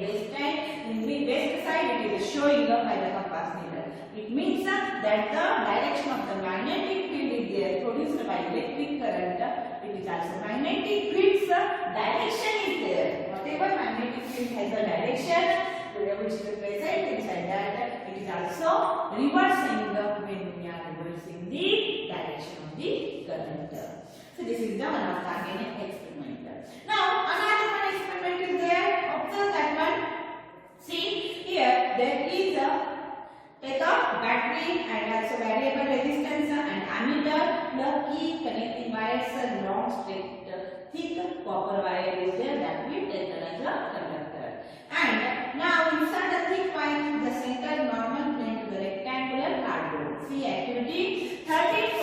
west side it is showing up by the compass needle. It means that the direction of the magnetic field is there produced by electric current. It is also magnetic field's direction is there. Whatever magnetic field has a direction which is present inside that, it is also reversing when we are reversing the direction of the current. So this is the one of the again experiment. Now another one experiment is there. Observe that one. See here there is a take a battery and also variable resistance and ammeter. The key connecting wires are long straight thick copper wire is there that we take as a conductor. And now insert a thick wire to the center normal plane to the rectangular cardboard. See activity 13.5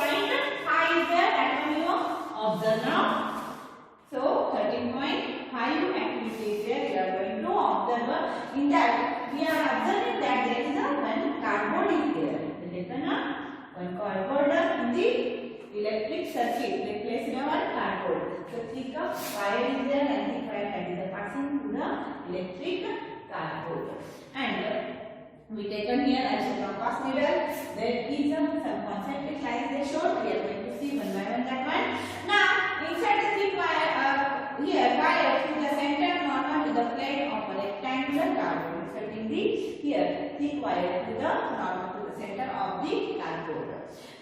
is there that one you observe now. So 13.5 activity is there. We are going to observe. In that we are observing that there is a one cardboard is there. One cardboard in the electric circuit. They placed one cardboard. So thick wire is there and thick wire is passing to the electric cardboard. And we taken here as a compass needle. There is some concentric lines they showed. We are going to see one by one that one. Now insert the thick wire here wire to the center normal to the plane of a rectangular cardboard. Inserting the here thick wire to the normal to the center of the cardboard.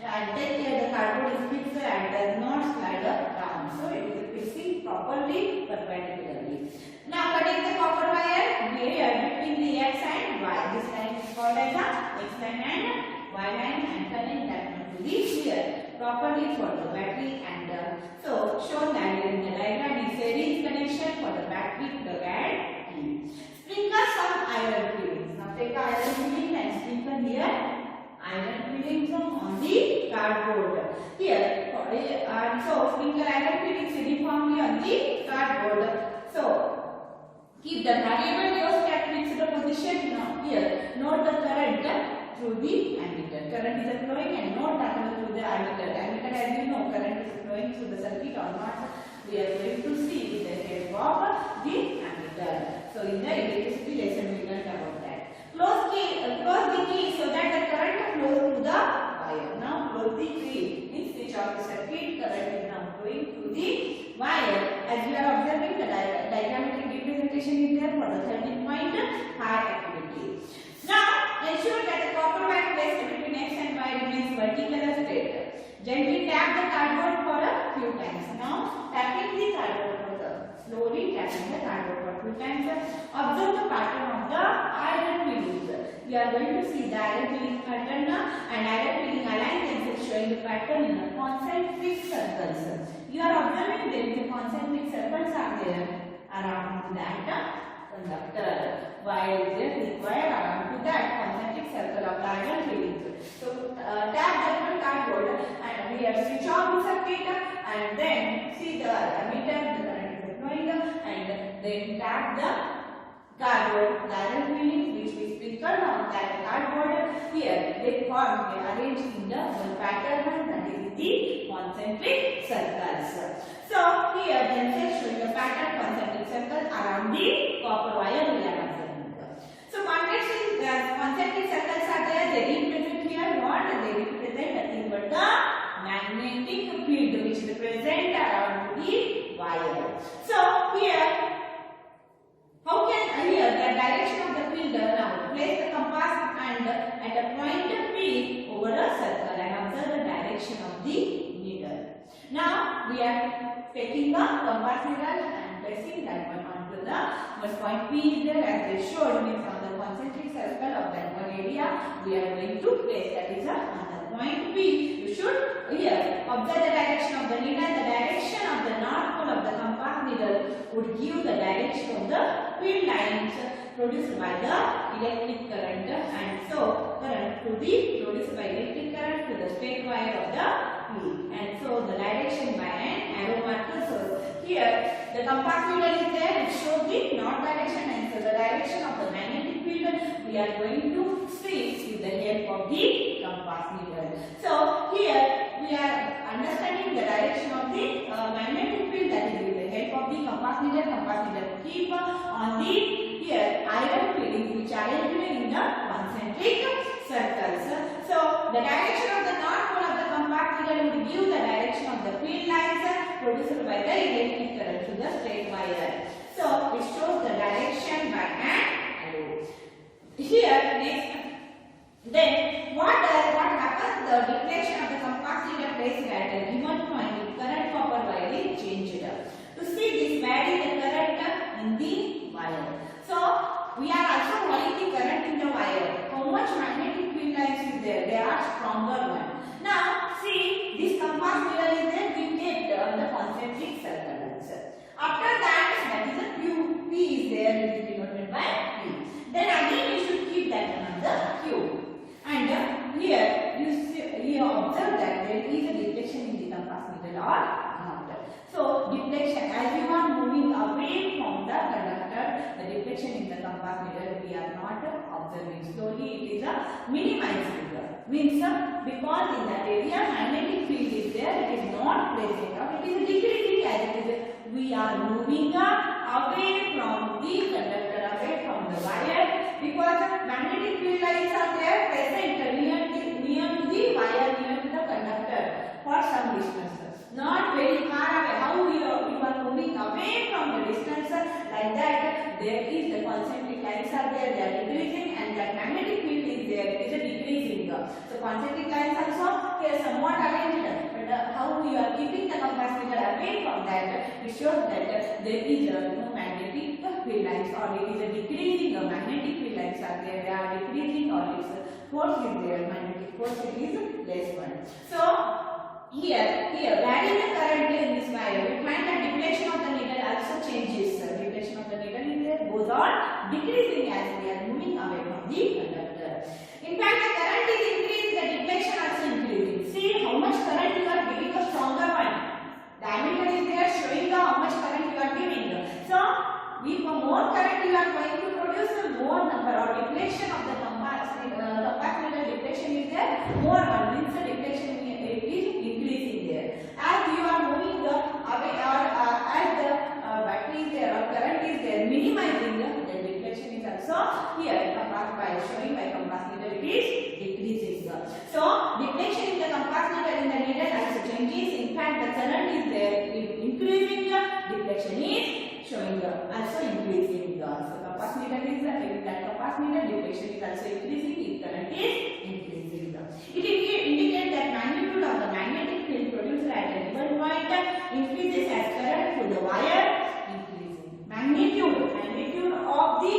And take care the cardboard is fixed and does not slide down. So it is fixing properly perpendicularly. Now cutting the copper wire here between the X and Y. This line is called as the X line and Y line and connect that one to the here properly for the battery and so shown that in the diagram is series connection for the battery to the and sprinkle some iron fillings. Now take iron filling and sprinkle here iron fillings on the cardboard. Here and so sprinkle iron fillings uniformly on the cardboard. So keep the variable rheostat fixed position. Now here note the current through the ammeter. Current is flowing and note that through the ammeter. Ammeter as you know current is flowing through the circuit or not. We are going to see with the help of the ammeter. So in the electricity lesson we learned about that. Close the key so that the current flows through the wire. Now close the key. Means switch off the circuit. Current is now flowing through the wire. As we are observing the diagrammatic representation is there for the 13.5 activity. Now ensure that the copper wire placed between X and Y remains vertical or straight. Gently tap the cardboard for a few times. Now tapping the cardboard for the slowly tapping the cardboard for 2 times. Observe the pattern of the iron fillings. We are going to see the iron filling pattern and iron filling align themselves showing the pattern in the concentric circles. You are observing there is a concentric circles are there around that conductor. While is there required around to that concentric circle of the iron fillings. So tap that one cardboard and we have switch off the circuit and then see the ammeter, the current is flowing and then tap the cardboard, the iron fillings which we sprinkled on that cardboard. Here they arrange in the one pattern that is the concentric circles. So here themselves showing the pattern concentric circle around the copper wire we are observing. So concentric circles are there. They represent here what? They represent nothing but the magnetic field which is present around the wire. So here how can here the direction of the field now place the compass and at a point P over a circle and observe the direction of the needle. Now we are taking the compass needle and placing that one onto the one point P is there as they showed means on the concentric circle of that one area we are going to place that is on the point P. You should here observe the direction of the needle. The direction of the north pole of the compass needle would give the direction of the field lines produced by the electric current and so current to be produced by electric current to the straight wire of the field and so the direction by an arrow marker. So here the compass needle is there, it shows the north direction and so the direction of the magnetic field we are going to see with the help of the compass needle. So here we are understanding the direction of the magnetic field that is with the help of the compass needle. Compass needle keep on the here iron field is which arranged in the concentric circles. So the direction of the north pole of the compact needle would give the direction of the field lines produced by the electric current to the straight wire. So it shows the direction by an arrow. Here next, then what happens? The deflection of the compact needle placed at a given point with current copper wire is changed. To see this, vary the current in the wire. So we are also following the current in the wire. How much magnetic field lines is there? They are stronger one. Now see, this compass needle is there. We take the concentric circles. After that is a Q. P is there, which is denoted by P. Then again we should keep that another Q. And here you observe that there is a deflection in the compass needle or not. So deflection, as you are moving away from the conductor, the deflection in the compass needle we are not observing. Slowly it is a minimizing. Means because in that area magnetic field is there, it is not present or it is decreasing as it is. We are moving away from the conductor, away from the wire, because magnetic field lines are there present near to the wire, near to the conductor for some distance. Not very far away. How we are moving away from the distance, like that there is the concentric lines are there, they are decreasing, and that magnetic field is there, it is a decreasing. So concentric lines also here somewhat arranged, but how we are keeping the compass needle away from that, it shows that there is no magnetic field lines, or it is a decreasing. Magnetic field lines are there, they are decreasing, or its force is there, magnetic force it is less one. So here vary the current in this wire. We find that deflection of the needle also changes. Deflection of the needle is there, goes on decreasing as we are moving away from the conductor. In fact, the current is increasing, the deflection also increasing. See how much current you are giving, a stronger one. Diameter is there showing how much current you are giving. So, if more current you are going to produce, more number or deflection of the compact needle deflection is there, more one means the deflection it is increasing there. As you are moving away, or as the battery is there or current is there, minimizing the deflection is also here by showing by compass needle it is decreasing. So deflection in the compass needle in the needle also changes. In fact, the current is there increasing, deflection is showing also increasing. So compass needle is that compass needle deflection is also increasing, if current is increasing. It indicates that magnitude of the magnetic field produced at a given point increases as current through the wire increasing. Magnitude of the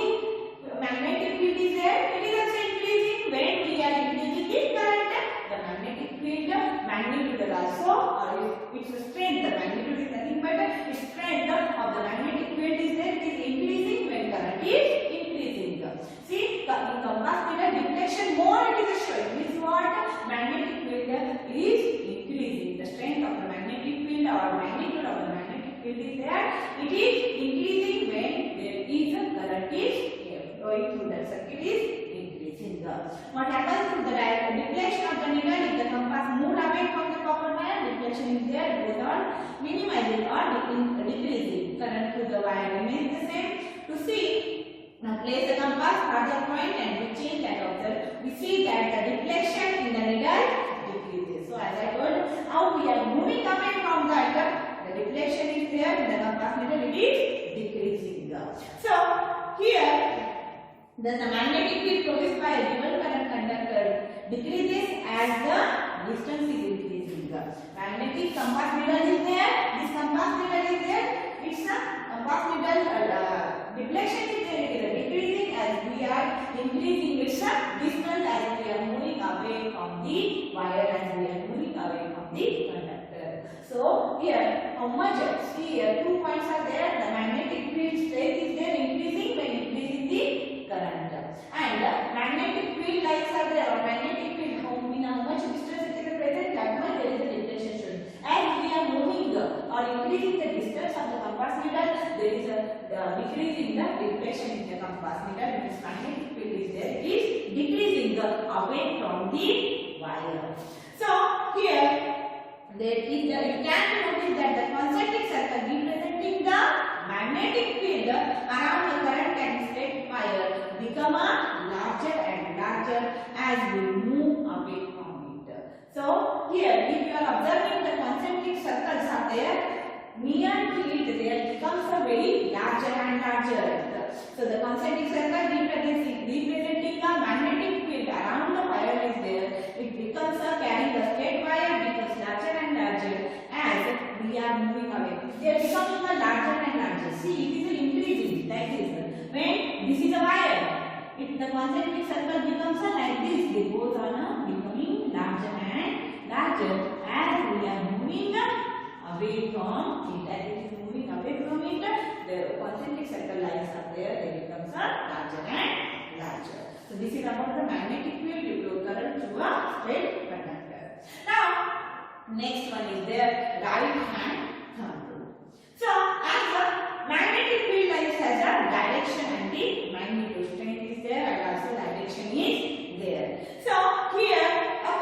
magnetic field is there, it is also increasing when we are increasing the current. The magnetic field magnitude also, or its strength, the magnitude is nothing but the strength of the magnetic field is there, it is increasing when current is increasing. See, in compass needle deflection more it is showing. This what magnetic field is increasing. The strength of the magnetic field or magnitude of the magnetic field is there, it is increasing when there is a current is going through the circuit is increasing. What happens to the deflection of the needle? If the compass moved away from the copper wire, deflection is there, it goes on minimizing or decreasing. Current through the wire remains the same. To see, now place the compass at the point and we change that observe. We see that the deflection in the needle decreases. So as I told, how we are moving away from that, the deflection is there in the compass needle, it is decreasing. So here, then the magnetic field produced by a given current conductor decreases as the distance is increasing. Magnetic compass needle is there, this compass needle is there, its compass needle deflection is there, it is decreasing as we are increasing its distance, as we are moving away from the wire, as we are moving away from the conductor. So here, how much? See here, 2 points are there. The magnetic field strength is there, increasing when increasing the current. And magnetic field lines are there, or magnetic field, how much distance it is present, that much there is a deflection shown. As we are moving or increasing the distance of the compass needle, there is a decreasing the deflection in the compass needle, because magnetic field is there, it is decreasing away from the wire. So here, you can notice that the concentric circle representing the magnetic field around the current and straight wire become a larger and larger as we move away from it. So here, if you are observing the concentric circles are there, near to it there becomes a very larger and larger. So the concentric circle representing the magnetic field around the wire is there. It becomes carrying the straight wire becomes larger and larger as we are moving away. They are becoming larger and larger. See, it is increasing like this. When this is a wire, if the concentric circle becomes like this, it goes on becoming larger and larger as we are moving away from it. As it is moving away from it, the concentric circle lines are there. They becomes larger and larger. So this is about the magnetic field due to current through a straight conductor. Now, next one is there right hand thumb rule. So as the magnetic field lines has a direction and the magnitude strength is there and also direction is there. So here a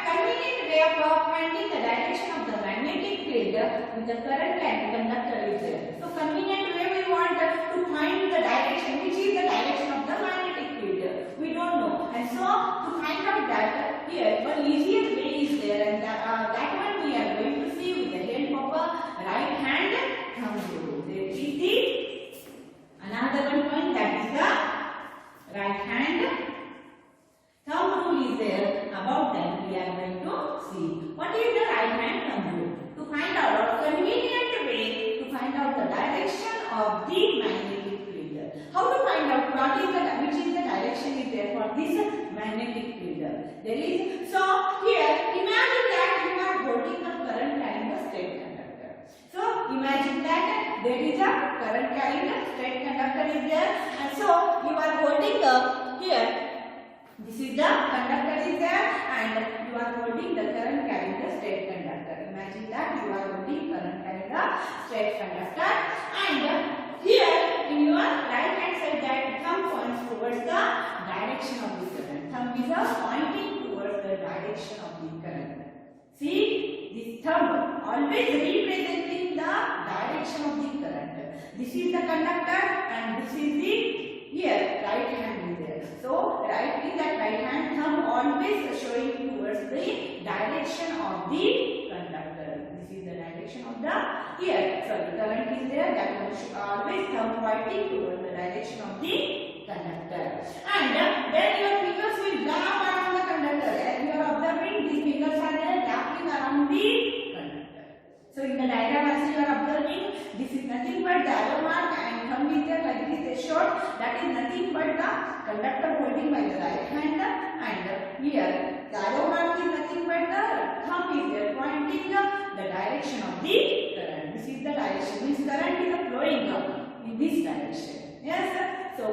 convenient way of finding the direction of the magnetic field with the current and conductor is there. So convenient way we want to find the direction, which is the direction of the magnetic field. We don't know, and so to find out that here one easiest way is there, and that one we are going to see with the help of a right hand thumb rule. There is the another one point, that is the right hand thumb rule is there. About that we are going to see. What is the right hand thumb rule? To find out a convenient way to find out the direction of the magnetic field. How to find out which is the direction is there for this magnetic field? There is, so here imagine that you are holding a current carrying a straight conductor. So imagine that there is a current carrying a straight conductor is there, and so you are holding here. This is the conductor is there, and you are holding the current carrying the straight conductor. Imagine that you are holding current carrying the straight conductor, and here in your right hand side that thumb points towards the direction of the current. Thumb is pointing towards the direction of the current. See, this thumb always representing the direction of the current. This is the conductor and this is the here right hand is there. So right is that right hand thumb always showing towards the direction of the conductor. This is the direction of the here. So the current is there, that one should always thumb pointing towards the direction of the conductor. And then your fingers will wrap around the conductor. As you are observing, these fingers are there wrapping around the conductor. So in the diagram as you are observing, this is nothing but the arrow mark and thumb is there like this they showed. That is nothing but the conductor holding by the right hand, and here the arrow mark is nothing but the thumb is there pointing the direction of the current. This is the direction. This current is flowing in this direction. Yes. So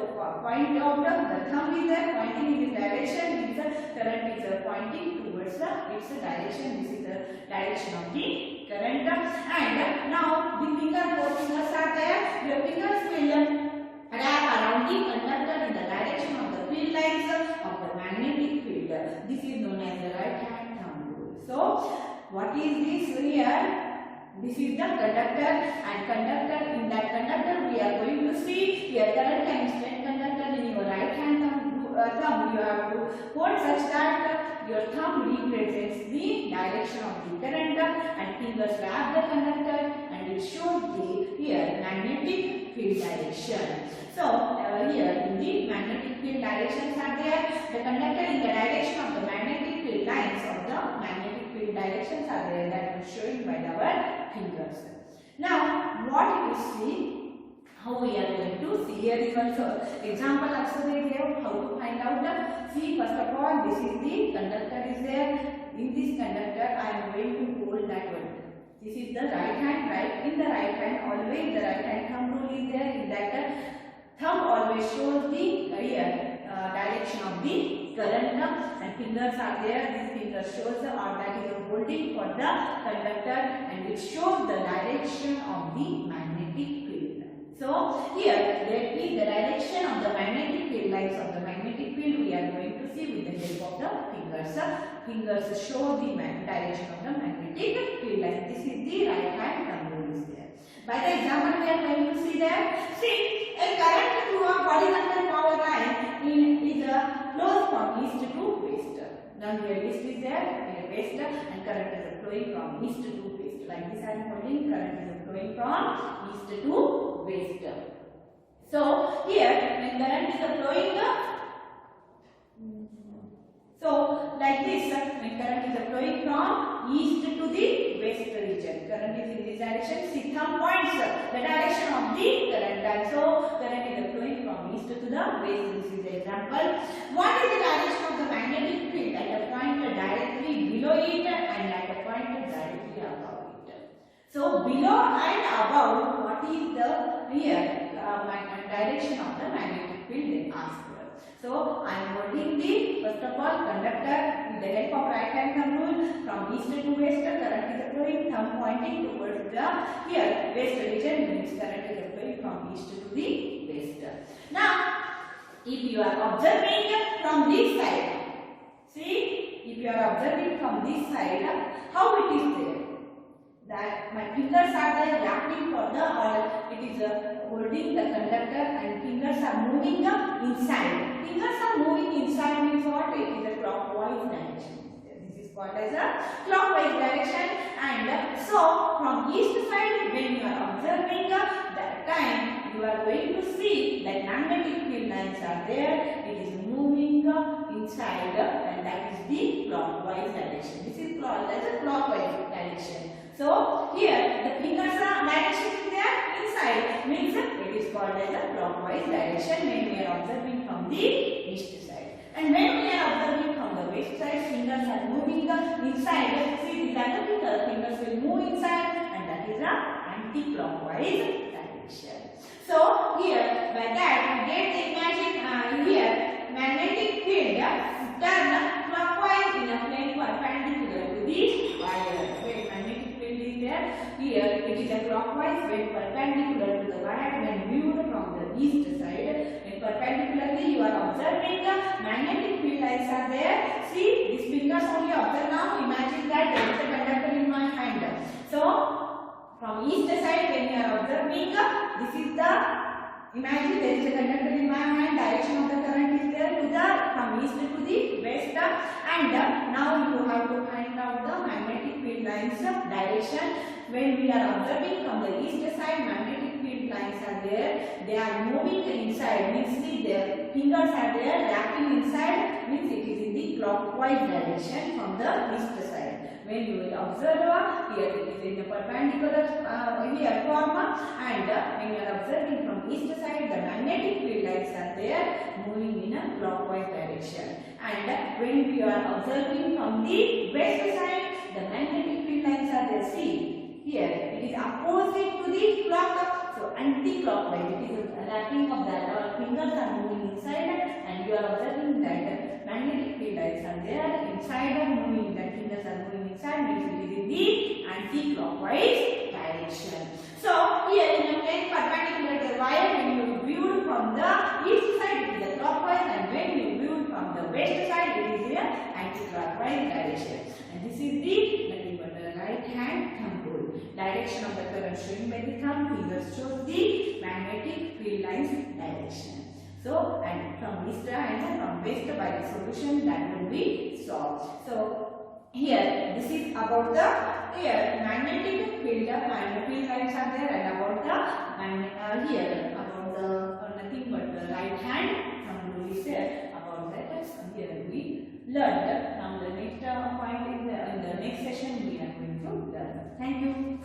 point out the thumb is there pointing in this direction. This current is pointing towards its direction. This is the direction of the current. And now the four fingers are there. Your fingers will wrap around the conductor in the direction of the field lines of the magnetic field. This is known as the right hand thumb rule. So what is this here? This is the conductor, and conductor, in that conductor we are going to see here current and straight conductor in your right hand thumb. You have to hold such that your thumb represents the direction of the current and fingers wrap the conductor and it shows the here magnetic field direction. So here in the magnetic field directions are there. The conductor in the direction of the magnetic field lines of the magnetic field directions are there, that is showing by our fingers. Now what you see, how we are going to see, here is also example also they gave how to find out the, see first of all this is the conductor is there. In this conductor I am going to hold that one. This is the right hand, right in the right hand always the right hand thumb rule is there. In that thumb always shows the here direction of the current and fingers are there. This finger shows the or that is holding for the conductor and it shows the direction of the magnetic field. So here there is the direction of the magnetic field lines of the magnetic field we are going to see with the help of the fingers. fingers show the direction of the magnetic field line. This is the right hand thumb rule is there. By the example we are going to see that, see, a current through a horizontal power line is flows from east to west. Now here east is there, here west, and current is flowing from east to west. Like this I am holding, current is flowing from east to west. So here when current is flowing, so like this, when current is flowing from east to the west region, current is in this direction. See, thumb points the direction of the current, and so current is flowing from east to the west. This is the example. What is the direction of the magnetic field at a point directly below it and at a point directly above it? So below and above, what is the here direction of the magnetic field in asked? So I am holding the first of all conductor with the help of right hand thumb rule from east to west. Current is flowing, thumb pointing towards the here west region, means current is flowing from east to the west. Now, if you are observing from this side, see, if you are observing from this side, how it is there? That my fingers are there acting for the, or it is holding the conductor and fingers are moving inside. Fingers are moving inside means what? It is a clockwise direction. This is called as a clockwise direction. And so from east side, when you are observing that time, you are going to see that magnetic field lines are there. It is moving inside, and that is the clockwise direction. This is called as a clockwise direction. So here the fingers are direction is there inside, means it is called as a clockwise direction when we are observing from the east side. And when we are observing from the west side, fingers are moving inside. See, these are the fingers. Fingers will move inside, and that is a anti-clockwise direction. So here by that we get the imagine here magnetic field turn clockwise in a plane perpendicular to the wire. Here it is a clockwise when perpendicular to the wire when viewed from the east side. When perpendicularly you are observing magnetic field lines are there. See, these fingers only observe now. Imagine that there is a conductor in my hand. So from east side when you are observing, this is the, imagine there is a conductor in my hand. Direction of the current is there to the from east to the west, and now you have to find out the magnetic field lines direction. When we are observing from the east side, magnetic field lines are there. They are moving inside. Means their fingers are there, acting inside. Means it is in the clockwise direction from the east side. When you will observe here, it is in the perpendicular here form, and when you are observing from east side, the magnetic field lines are there, moving in a clockwise direction. And when we are observing from the west side, the magnetic field lines are there. See. Here it is opposite to the clock, so anti-clockwise. It is a wrapping of that. Our fingers are moving inside, and you are observing that magnetic field lines are there inside and moving. That fingers are moving inside, means it is in the anti-clockwise direction. So here in a plane perpendicular to the wire, when you viewed from the east side, it is a clockwise, and when you viewed from the west side, it is in anti-clockwise direction. And this is the nothing but the right hand thumb rule. Direction of the current shown by the thumb, fingers shows the magnetic field lines direction. So, and from east and from west by the solution that will be solved. So, here this is about the here magnetic field and field lines are there, and about the here about the nothing but the right hand thumb rule is there. About that here we learned. From the next point in the next session we are going to learn. Thank you.